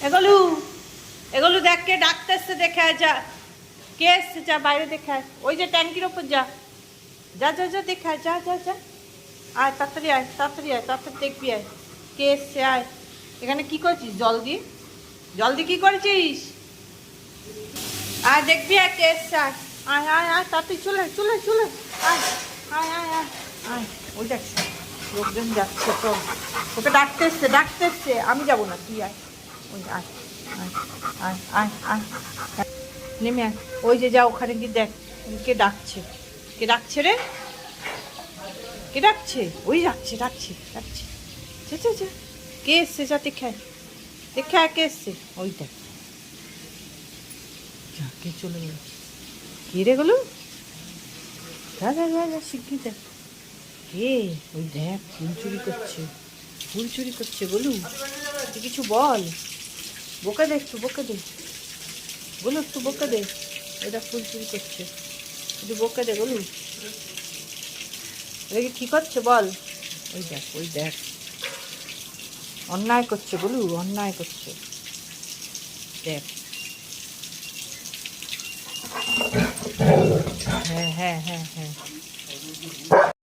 এগুলো এগুলো দেখ কে ডাকতে এসছে, দেখে আয় যা। কে এসছে যা, বাইরে দেখে আয়। ওই যে ট্যাঙ্কির ওপর যা, যা যা যা দেখে আয়, যা যা যা। আয় তাড়াতাড়ি আয়, তাড়াতাড়ি আয়, তাড়াতাড়ি দেখবি আয় কে এসছে। আয়, এখানে কি করছিস? জল দিয়ে, জল দিয়ে কি করেছিস? আয় দেখবি আয় কে এসছে। আয় আয় আয় আয়, তাড়াতাড়ি চলে চলে চলে আয় আয় আয় আয় আয়। ওই দেখছে লোকজন যাচ্ছে, তো ওকে ডাকতে এসছে, ডাকতে এসছে। আমি যাবো না, তুই আয়। ওই আয় আয় আয় আয় আয়, নেমে আয়। ওই যে যা, ওখানে কি দেখ কে ডাকছে, কে ডাকছে রে, কে ডাকছে? ওই ডাকছে ডাকছে ডাকছে, যা যা যা। কে এসছে যা দেখে আয়, দেখে আয় কে এসছে। ওই দেখ, যা কে চলে গেল। কে রে গেলো? যা যা যা যা, শিগগির দেখ কে। ওই দেখ ফুল চুরি করছে, ফুল চুরি করছে। বলু তুই কিছু বল, বকে দে একটু, বকে দে। বলু একটু বকে দে, এটা ফুল চুরি করছে, একটু বকে দে বলু। এটাকে কি করছে বল। ওই দেখ, ওই দেখ, অন্যায় করছে বলু, অন্যায় করছে, দেখ। হ্যাঁ হ্যাঁ হ্যাঁ হ্যাঁ।